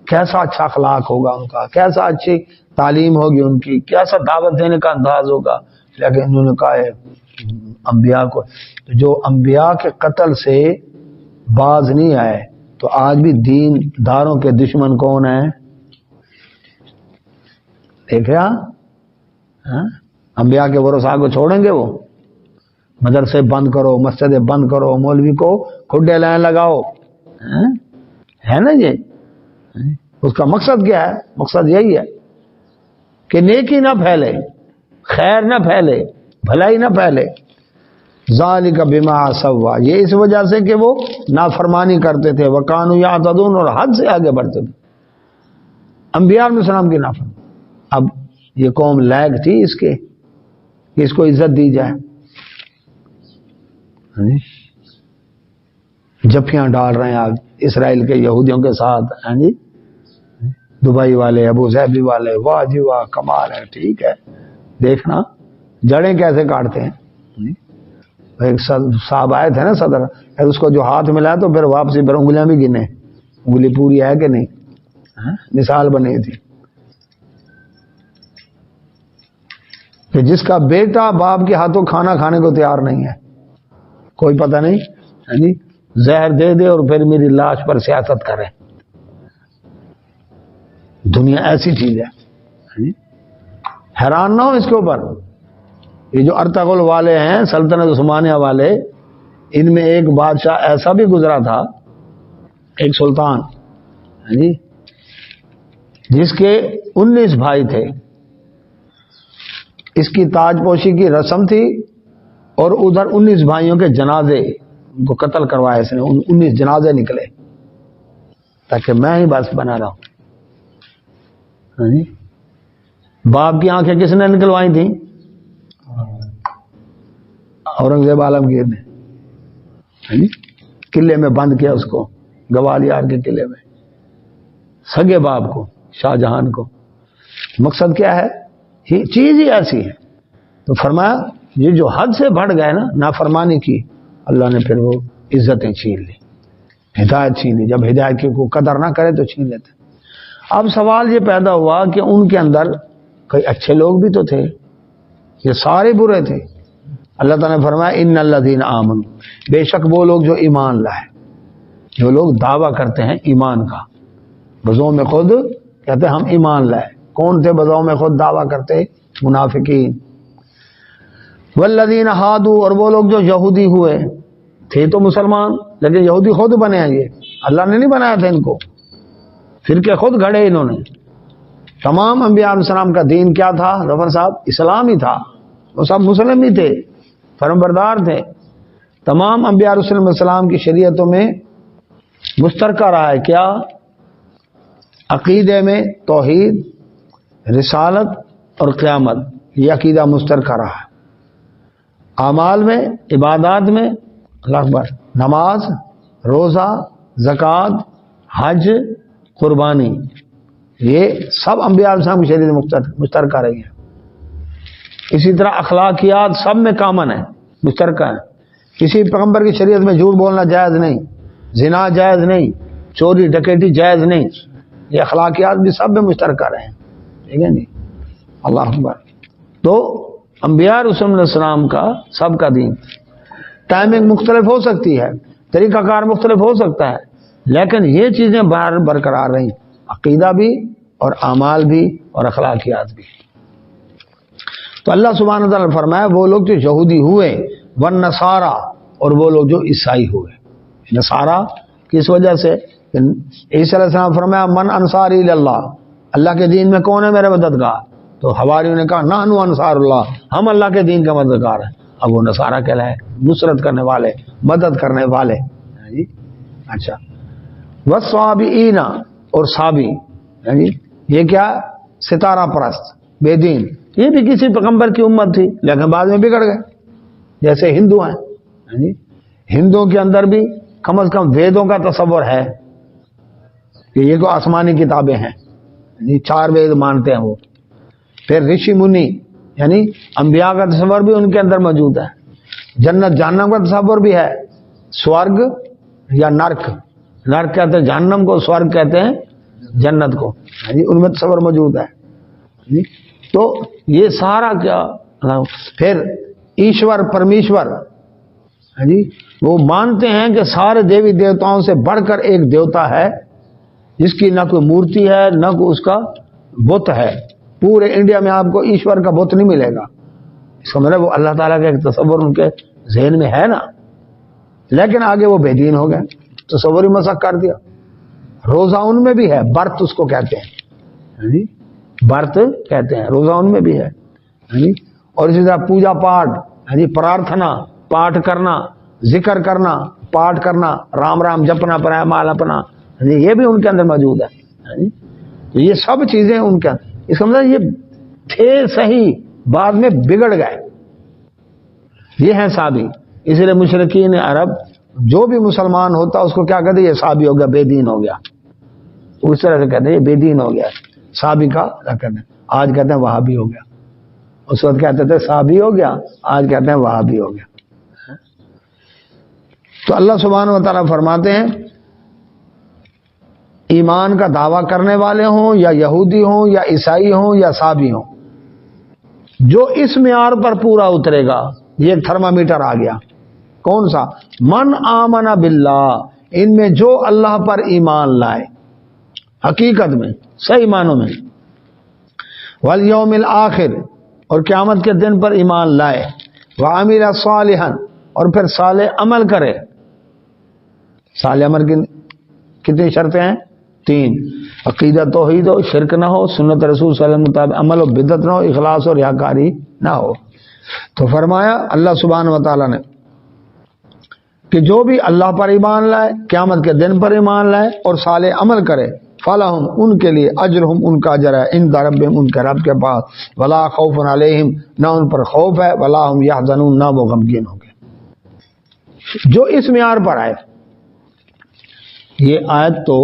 کیسا اچھا اخلاق ہوگا ان کا، کیسا اچھی تعلیم ہوگی ان کی، کیسا دعوت دینے کا انداز ہوگا. لیکن انہوں نے کہا ہے انبیاء کو، جو انبیاء کے قتل سے باز نہیں آئے، تو آج بھی دین داروں کے دشمن کون ہیں؟ دیکھا، انبیاء کے ورثاء کو چھوڑیں گے وہ؟ مدرسے بند کرو، مسجدیں بند کرو، مولوی کو کھڈے لائن لگاؤ، ہے نا یہ؟ اس کا مقصد کیا ہے؟ مقصد یہی ہے کہ نیکی نہ پھیلے، خیر نہ پھیلے، بھلائی نہ پھیلے. ذالک بما عصوا، یہ اس وجہ سے کہ وہ نافرمانی کرتے تھے، وکانوا یعتدون، اور حد سے آگے بڑھتے تھے. انبیاء علیہ السلام کی نافرمانی. اب یہ قوم لائق تھی اس کے کہ اس کو عزت دی جائے؟ جفیاں ڈال رہے ہیں آپ اسرائیل کے یہودیوں کے ساتھ. دبئی والے، ابو ظہبی والے، واہ جی واہ، کمال ہے. ٹھیک ہے، دیکھنا جڑیں کیسے کاٹتے ہیں. ایک صاحب آئے تھے نا صدر، اس کو جو ہاتھ ملا تو پھر واپسی پھر انگلیاں بھی گنے، انگلی پوری ہے کہ نہیں. مثال بنی تھی کہ جس کا بیٹا باپ کے ہاتھوں کھانا کھانے کو تیار نہیں ہے، کوئی پتہ نہیں، زہر دے دے اور پھر میری لاش پر سیاست کرے. دنیا ایسی چیز ہے، حیران نہ ہو اس کے اوپر. یہ جو ارطغرل والے ہیں، سلطنت عثمانیہ والے، ان میں ایک بادشاہ ایسا بھی گزرا تھا، ایک سلطان جی، جس کے 19 بھائی تھے. اس کی تاج پوشی کی رسم تھی، اور ادھر 19 بھائیوں کے جنازے، ان کو قتل کروایا اس نے. 19 جنازے نکلے تاکہ میں ہی بس بنا رہا ہوں. باپ کی آنکھیں کس نے نکلوائی تھیں؟ اورنگزیب عالمگیر نے. قلعے میں بند کیا اس کو، گوالیار کے قلعے میں، سگے باپ کو، شاہ جہان کو. مقصد کیا ہے؟ یہ چیز ہی ایسی ہے. تو فرمایا یہ جو حد سے بڑھ گئے نا، نافرمانی کی، اللہ نے پھر وہ عزتیں چھین لی، ہدایت چھین لی. جب ہدایت کی کوئی قدر نہ کرے تو چھین لیتے. اب سوال یہ پیدا ہوا کہ ان کے اندر کئی اچھے لوگ بھی تو تھے، یہ سارے برے تھے. اللہ تعالیٰ نے فرمایا ان الذین آمنوا، بے شک وہ لوگ جو ایمان لائے، جو لوگ دعویٰ کرتے ہیں ایمان کا، بذو میں خود کہتے ہیں ہم ایمان لائے. کون تھے بذو میں خود دعویٰ کرتے؟ منافقین. والذین ہادوا، اور وہ لوگ جو یہودی ہوئے، تھے تو مسلمان لیکن یہودی خود بنے ہیں. یہ اللہ نے نہیں بنایا تھا ان کو، فرقے خود گھڑے انہوں نے. تمام انبیاء علیہ السلام کا دین کیا تھا ظفر صاحب؟ اسلام ہی تھا. وہ سب مسلم ہی تھے، فرمانبردار تھے. تمام انبیاء علیہ السلام کی شریعتوں میں مشترکہ رہا ہے کیا؟ عقیدے میں توحید، رسالت اور قیامت، یہ عقیدہ مشترکہ رہا ہے. اعمال میں، عبادات میں، اللہ اکبر، نماز، روزہ، زکوٰۃ، حج، قربانی، یہ سب انبیاء علیہ السلام کی شریعت مشترکہ رہی ہے. اسی طرح اخلاقیات سب میں کامن ہے، مشترکہ ہے. کسی پیغمبر کی شریعت میں جھوٹ بولنا جائز نہیں، زنا جائز نہیں، چوری ڈکیٹی جائز نہیں. یہ اخلاقیات بھی سب میں مشترکہ رہے ہیں، ٹھیک ہے نہیں. اللہ اکبر. تو انبیاء رسول علیہ السلام کا سب کا دین، ٹائمنگ مختلف ہو سکتی ہے، طریقہ کار مختلف ہو سکتا ہے، لیکن یہ چیزیں برقرار رہیں، عقیدہ بھی اور اعمال بھی اور اخلاقیات بھی. تو اللہ سبحانہ وتعالیٰ نے فرمایا وہ لوگ جو یہودی ہوئے، والنصارى، اور وہ لوگ جو عیسائی ہوئے. نصارہ کس وجہ سے؟ عیسی علیہ السلام فرمایا من انصاری اللہ، اللہ کے دین میں کون ہے میرے مددگار؟ تو حواریوں نے کہا نحن انصار اللہ، ہم اللہ کے دین کا مددگار ہیں. اب وہ نصارہ کہلائے، نصرت کرنے والے، مدد کرنے والے. اچھا، والصابئین، اور صابی، یہ کیا؟ ستارہ پرست، بے دین. یہ بھی کسی پیغمبر کی امت تھی لیکن بعد میں بگڑ گئے. جیسے ہندو ہیں، ہندوؤں کے اندر بھی کم از کم ویدوں کا تصور ہے کہ یہ کو آسمانی کتابیں ہیں، 4 وید مانتے ہیں وہ. پھر رشی منی یعنی انبیاء کا تصور بھی ان کے اندر موجود ہے. جنت جہنم کا تصور بھی ہے، سورگ یا نرک، نرک کہتے ہیں جہنم کو، سورگ کہتے ہیں جنت کو، ان میں تصور موجود ہے. تو یہ سارا کیا. پھر ایشور پرمیشور، وہ مانتے ہیں کہ سارے دیوی دیوتاؤں سے بڑھ کر ایک دیوتا ہے جس کی نہ کوئی مورتی ہے نہ کوئی اس کا بت ہے. پورے انڈیا میں آپ کو ایشور کا بت نہیں ملے گا. اس کا مطلب وہ اللہ تعالیٰ کا ایک تصور ان کے ذہن میں ہے نا، لیکن آگے وہ بے دین ہو گئے، تصور ہی مسخ کر دیا. روزہ ان میں بھی ہے، برت اس کو کہتے ہیں، برت کہتے ہیں، روزہ ان میں بھی ہے. اور اسی طرح پوجا پاٹ، پرارتھنا، پاٹ کرنا، ذکر کرنا، پاٹ کرنا، رام رام جپنا، پرامال اپنا، یہ بھی ان کے اندر موجود ہے. یہ سب چیزیں ان کے اندر. اس کا مطلب یہ تھے صحیح، بعد میں بگڑ گئے. یہ ہے صابی. اس لیے مشرکین عرب جو بھی مسلمان ہوتا اس کو کیا کہتے ہیں؟ یہ صابی ہو گیا، بے دین ہو گیا. اس طرح سے کہتے ہیں یہ بے دین ہو گیا. صابی کا کہتے ہیں، آج کہتے ہیں وہابی ہو گیا. اس وقت کہتے تھے صابی ہو گیا، آج کہتے ہیں وہابی ہو گیا. تو اللہ سبحانہ و تعالیٰ فرماتے ہیں ایمان کا دعویٰ کرنے والے ہوں یا یہودی ہوں یا عیسائی ہوں یا صابی ہوں، جو اس معیار پر پورا اترے گا. یہ ایک تھرمامیٹر آ گیا. کون سا؟ من آمن باللہ، ان میں جو اللہ پر ایمان لائے، حقیقت میں صحیح معنوں میں، والیوم الآخر، اور قیامت کے دن پر ایمان لائے، وعمل صالحا، اور پھر صالح عمل کرے۔ صالح عمل کی کتنی شرطیں ہیں؟ 3، عقیدہ توحید ہو، شرک نہ ہو، سنت رسول صلی اللہ علیہ وسلم مطابق عمل ہو، بدعت نہ ہو، اخلاص اور ریاکاری نہ ہو۔ تو فرمایا اللہ سبحانہ و تعالیٰ نے کہ جو بھی اللہ پر ایمان لائے، قیامت کے دن پر ایمان لائے اور صالح عمل کرے، فلہم، ان کے لیے، اجرہم، ان کا اجر ہے، عند ربہم، ان کے رب کے پاس، ولا خوف علیہم، نہ ان پر خوف ہے، ولا ہم یحزنون، نہ وہ غمگین ہوں گے۔ جو اس معیار پر آئے، یہ آیت تو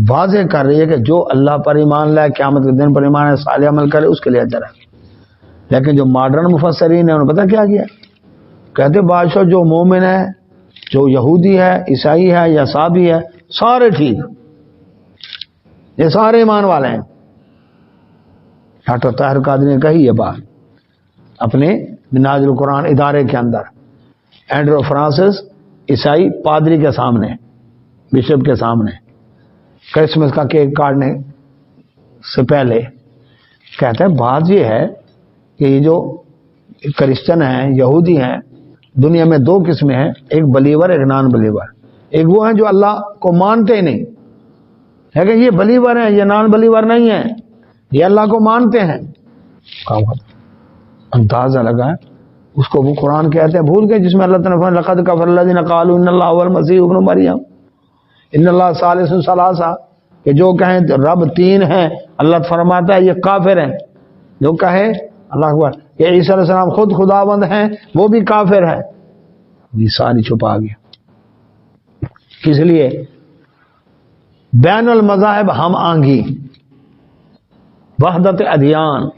واضح کر رہی ہے کہ جو اللہ پر ایمان لائے، قیامت کے دن پر ایمان ہے، صالح عمل کرے، اس کے لیے اجر ہے۔ لیکن جو ماڈرن مفسرین ہیں، انہوں نے پتہ کیا کیا؟ کہتے بادشاہ جو مومن ہے، جو یہودی ہے، عیسائی ہے یا صابی ہے، سارے ٹھیک، یہ سارے ایمان والے ہیں۔ ڈاکٹر طاہر قادری نے کہی یہ بات اپنے منہاج القرآن ادارے کے اندر، اینڈرو فرانسس عیسائی پادری کے سامنے، بشپ کے سامنے، کرسمس کا کیک کاٹنے سے پہلے کہتے ہیں بات یہ ہے کہ یہ جو کرسچن ہیں، یہودی ہیں، دنیا میں 2 قسمیں ہیں، ایک بلیور، ایک نان بلیور۔ ایک وہ ہیں جو اللہ کو مانتے ہی نہیں، لیکن یہ بلیور ہیں، یہ نان بلیور نہیں ہیں، یہ اللہ کو مانتے ہیں۔ اندازہ لگا ہے اس کو وہ قرآن کہتے ہیں بھول گئے جس میں اللہ تعالیٰ نے فرمایا لقد کفر الذین قالوا ان اللہ هو المسیح ابن مریم ان اللہ ثالث ثلاثہ، کہ جو کہیں رب 3 ہیں، اللہ فرماتا ہے یہ کافر ہیں۔ جو کہے اللہ اکبر کہ عیسیٰ علیہ السلام خود خداوند ہیں، وہ بھی کافر ہے۔ یہ ساری چھپا گیا، کس لیے؟ بین المذاہب ہم آنگی، وحدت ادیان،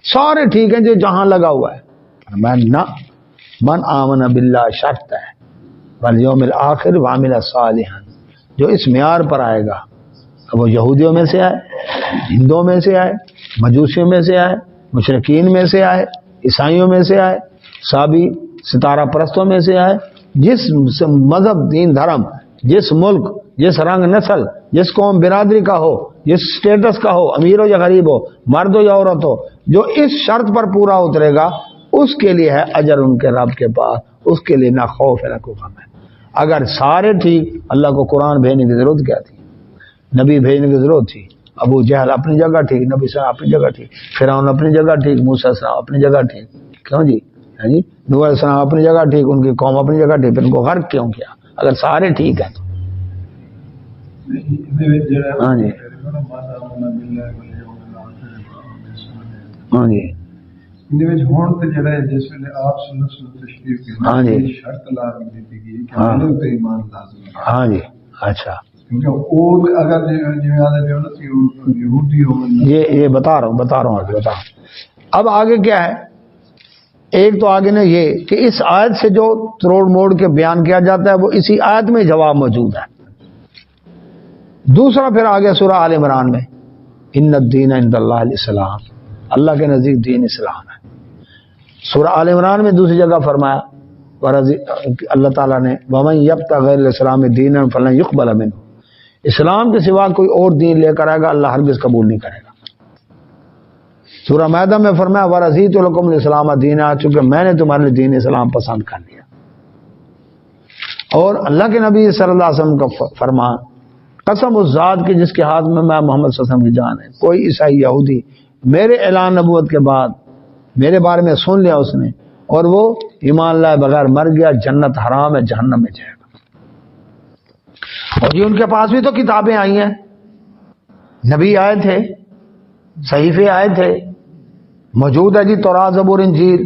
سارے ٹھیک ہیں جو جہاں لگا ہوا ہے۔ من آمن باللہ شرط ہے، والیوم الآخر وعمل صالحا، جو اس معیار پر آئے گا، وہ یہودیوں میں سے آئے، ہندوؤں میں سے آئے، مجوسیوں میں سے آئے، مشرکین میں سے آئے، عیسائیوں میں سے آئے، صابی ستارہ پرستوں میں سے آئے، جس مذہب، دین، دھرم، جس ملک، جس رنگ، نسل، جس قوم برادری کا ہو، جس سٹیٹس کا ہو، امیر ہو یا غریب ہو، مرد ہو یا عورت ہو، جو اس شرط پر پورا اترے گا اس کے لیے ہے اجر ان کے رب کے پاس، اس کے لیے نہ خوف ہے نہ کوئی غم ہے۔ اگر سارے ٹھیک، اللہ کو قرآن بھیجنے کی ضرورت کیا تھی؟ نبی بھیجنے کی ضرورت تھی؟ ابو جہل اپنی جگہ ٹھیک، نبی صلی اللہ علیہ وسلم اپنی جگہ ٹھیک، فرعون اپنی جگہ ٹھیک، موسیٰ علیہ السلام اپنی جگہ ٹھیک، کیوں جی؟ نوح علیہ السلام اپنی جگہ ٹھیک، ان کی قوم اپنی جگہ ٹھیک، پھر ان کو غرق کیوں کیا اگر سارے ٹھیک ہیں تو؟ ہاں جی ہاں جی ہاں جی ہاں جی اچھا یہ بتا رہا ہوں آگے بتا۔ اب آگے کیا ہے؟ ایک تو آگے نے یہ کہ اس آیت سے جو تروڑ موڑ کے بیان کیا جاتا ہے وہ اسی آیت میں جواب موجود ہے۔ دوسرا پھر آگے سورہ آل عمران میں ان الدین عند اللہ الاسلام، اللہ کے نزدیک دین اسلام ہے۔ سورہ آل عمران میں دوسری جگہ فرمایا اللہ تعالیٰ نے وَمَن يَبْتَغِ غَيْرَ الْإِسْلَامِ دِينًا فَلَن يُقْبَلَ مِنْهُ، اسلام کے سوا کوئی اور دین لے کر آئے گا اللہ ہرگز قبول نہیں کرے گا۔ سورہ مائدہ میں فرمایا وَرَضِيتُ لَكُمُ الْإِسْلَامَ دِينًا، چونکہ میں نے تمہارے لیے دین اسلام پسند کر لیا۔ اور اللہ کے نبی صلی اللہ علیہ وسلم کا فرمان قسم اس ذات کی جس کے ہاتھ میں محمد صلی اللہ علیہ وسلم کی جان ہے، کوئی عیسائی یہودی میرے اعلان نبوت کے بعد میرے بارے میں سن لیا اس نے اور وہ ایمان لائے بغیر مر گیا، جنت حرام ہے، جہنم میں جائے گا۔ اور یہ ان کے پاس بھی تو کتابیں آئی ہیں، نبی آئے تھے، صحیفے آئے تھے، موجود ہے جی تورات، زبور، انجیل،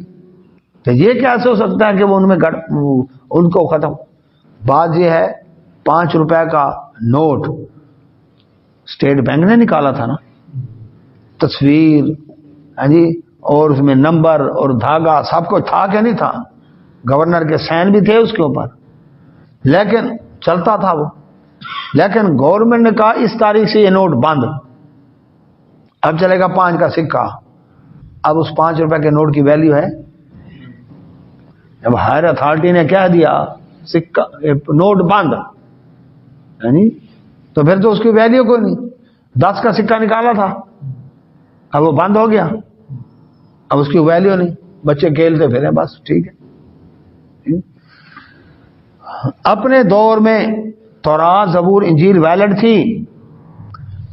تو یہ کیسے ہو سکتا ہے کہ وہ ان میں ان کو ختم؟ بات یہ ہے 5 روپے کا نوٹ اسٹیٹ بینک نے نکالا تھا نا، تصویر ہاں جی اور اس میں نمبر اور دھاگا سب کچھ تھا کہ نہیں تھا، گورنر کے سائن بھی تھے اس کے اوپر، لیکن چلتا تھا وہ۔ لیکن گورنمنٹ نے کہا اس تاریخ سے یہ نوٹ بند، اب چلے گا 5 کا سکہ۔ اب اس 5 روپے کے نوٹ کی ویلیو ہے؟ اب ہائر اتھارٹی نے کہہ دیا سکہ نوٹ بند، یعنی تو پھر تو اس کی ویلیو کوئی نہیں۔ 10 کا سکہ نکالا تھا، اب وہ بند ہو گیا، اب اس کی ویلیو نہیں، بچے کھیلتے پھرے بس، ٹھیک ہے۔ اپنے دور میں تورات، زبور، انجیل ویلڈ تھی،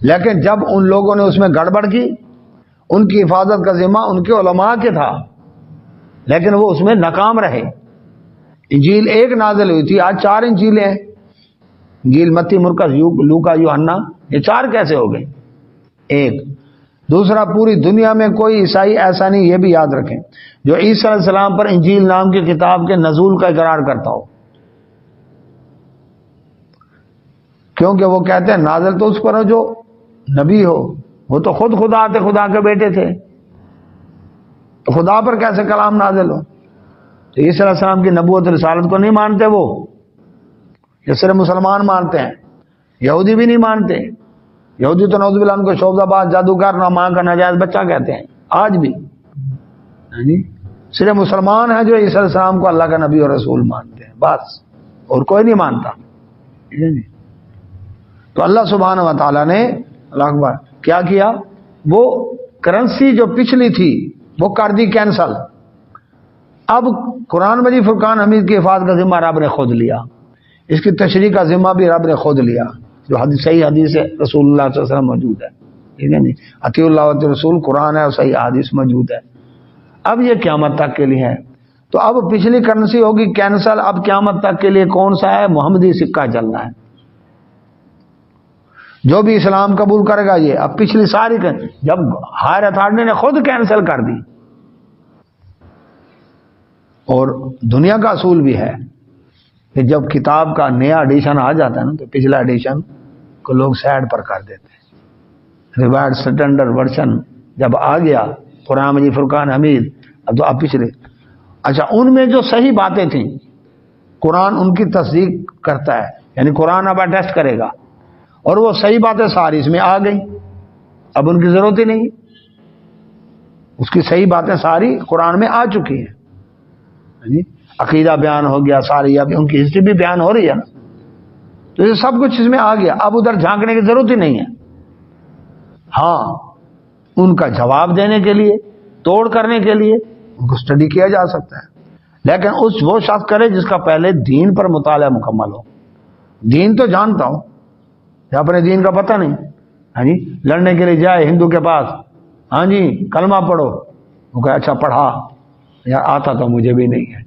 لیکن جب ان لوگوں نے اس میں گڑبڑ کی، ان کی حفاظت کا ذمہ ان کے علماء کے تھا، لیکن وہ اس میں ناکام رہے۔ انجیل ایک نازل ہوئی تھی، آج 4 انجیلیں ہیں، انجیل متی، مرقس، لوکا، یوحنا، یہ 4 کیسے ہو گئے؟ ایک۔ دوسرا، پوری دنیا میں کوئی عیسائی ایسا نہیں، یہ بھی یاد رکھیں، جو عیسیٰ علیہ السلام پر انجیل نام کی کتاب کے نزول کا اقرار کرتا ہو، کیونکہ وہ کہتے ہیں نازل تو اس پر ہو جو نبی ہو، وہ تو خود خدا تھے، خدا کے بیٹے تھے، تو خدا پر کیسے کلام نازل ہو؟ تو عیسیٰ علیہ السلام کی نبوت رسالت کو نہیں مانتے وہ، یہ صرف مسلمان مانتے ہیں، یہودی بھی نہیں مانتے۔ یہودی تو نعوذ باللہ ان کو شعبہ باز، جادوگر، ماں کا ناجائز بچہ کہتے ہیں آج بھی۔ صرف مسلمان ہیں جو عیسیٰ علیہ السلام کو اللہ کا نبی اور رسول مانتے ہیں، بس، اور کوئی نہیں مانتا۔ تو اللہ سبحانہ و تعالیٰ نے، اللہ اکبر، کیا کیا؟ وہ کرنسی جو پچھلی تھی وہ کر دی کینسل۔ اب قرآن مجید فرقان حمید کی حفاظت کا ذمہ رب نے خود لیا، اس کی تشریح کا ذمہ بھی رب نے خود لیا، جو حدیث، صحیح حدیث رسول اللہ صلی اللہ علیہ وسلم موجود ہے، ٹھیک ہے نہیں؟ اطیعوا اللہ و اطیعوا الرسول قرآن ہے اور صحیح حدیث موجود ہے۔ اب یہ قیامت تک کے لیے ہے، تو اب پچھلی کرنسی ہوگی کینسل، اب قیامت تک کے لیے کون سا ہے؟ محمدی سکہ چلنا ہے۔ جو بھی اسلام قبول کرے گا یہ، اب پچھلی ساری جب ہائر اتھارٹی نے خود کینسل کر دی، اور دنیا کا اصول بھی ہے کہ جب کتاب کا نیا ایڈیشن آ جاتا ہے نا، تو پچھلا ایڈیشن کو لوگ سائڈ پر کر دیتے ہیں۔ ریوائرڈ سٹینڈرڈ ورژن جب آ گیا قرآن مجید فرقان حمید، اب پچھلے، اچھا، ان میں جو صحیح باتیں تھیں قرآن ان کی تصدیق کرتا ہے، یعنی قرآن اب اٹیسٹ کرے گا، اور وہ صحیح باتیں ساری اس میں آ گئی، اب ان کی ضرورت ہی نہیں، اس کی صحیح باتیں ساری قرآن میں آ چکی ہیں۔ عقیدہ بیان ہو گیا ساری، اب ان کی ہسٹری بھی بیان ہو رہی ہے نا، تو یہ سب کچھ اس میں آ گیا، اب ادھر جھانکنے کی ضرورت ہی نہیں ہے۔ ہاں، ان کا جواب دینے کے لیے، توڑ کرنے کے لیے ان کو اسٹڈی کیا جا سکتا ہے، لیکن وہ شخص کرے جس کا پہلے دین پر مطالعہ مکمل ہو۔ دین تو جانتا ہوں، اپنے دین کا پتہ نہیں، ہاں جی، لڑنے کے لیے جائے ہندو کے پاس، ہاں جی کلمہ پڑھو، وہ کہے اچھا پڑھا، یار آتا تو مجھے بھی نہیں ہے،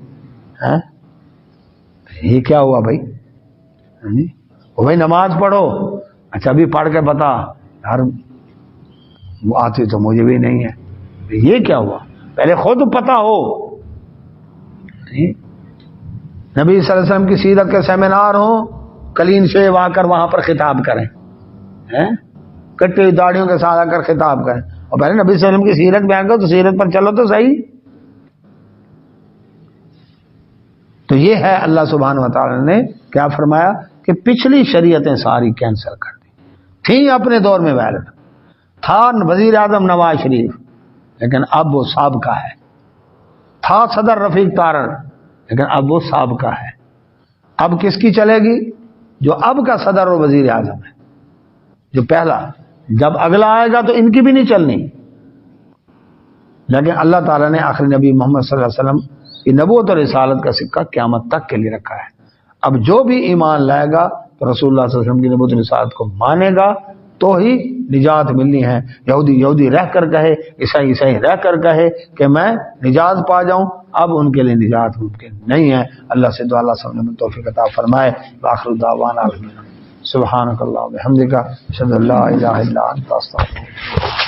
یہ کیا ہوا بھائی؟ وہ بھائی نماز پڑھو، اچھا ابھی پڑھ کے بتا، یار وہ آتی تو مجھے بھی نہیں ہے، یہ کیا ہوا؟ پہلے خود پتہ ہو۔ نبی صلی اللہ علیہ وسلم کی سیرت کے سیمینار ہوں، کلین شیو آ کر وہاں پر خطاب کریں، کٹی ہوئی داڑھیوں کے ساتھ آ کر خطاب کریں، اور پہلے نبی صلی اللہ علیہ وسلم کی سیرت بیان کرو، تو سیرت پر چلو تو صحیح۔ تو یہ ہے اللہ سبحانہ و تعالی نے کیا فرمایا کہ پچھلی شریعتیں ساری کینسل کر دی تھیں، اپنے دور میں ویلڈ تھا وزیر اعظم نواز شریف، لیکن اب وہ سابقہ ہے، تھا صدر رفیق تارڑ، لیکن اب وہ سابقہ ہے۔ اب کس کی چلے گی؟ جو اب کا صدر اور وزیر اعظم ہے، جو پہلا، جب اگلا آئے گا تو ان کی بھی نہیں چلنی، لیکن اللہ تعالیٰ نے آخری نبی محمد صلی اللہ علیہ وسلم کی نبوت اور رسالت کا سکہ قیامت تک کے لیے رکھا ہے۔ اب جو بھی ایمان لائے گا تو رسول اللہ صلی اللہ علیہ وسلم کی نبوت اور رسالت کو مانے گا تو ہی نجات ملنی ہے۔ یہودی رہ کر کہے، عیسائی رہ کر کہے کہ میں نجات پا جاؤں، اب ان کے لیے نجات ممکن نہیں ہے۔ اللہ سے دعا، اللہ سب نے توفیق عطا فرمائے۔ وآخر دعوانا سبحانک اللہم و بحمدک، اشہد ان لا الہ الا انت، استغفرک۔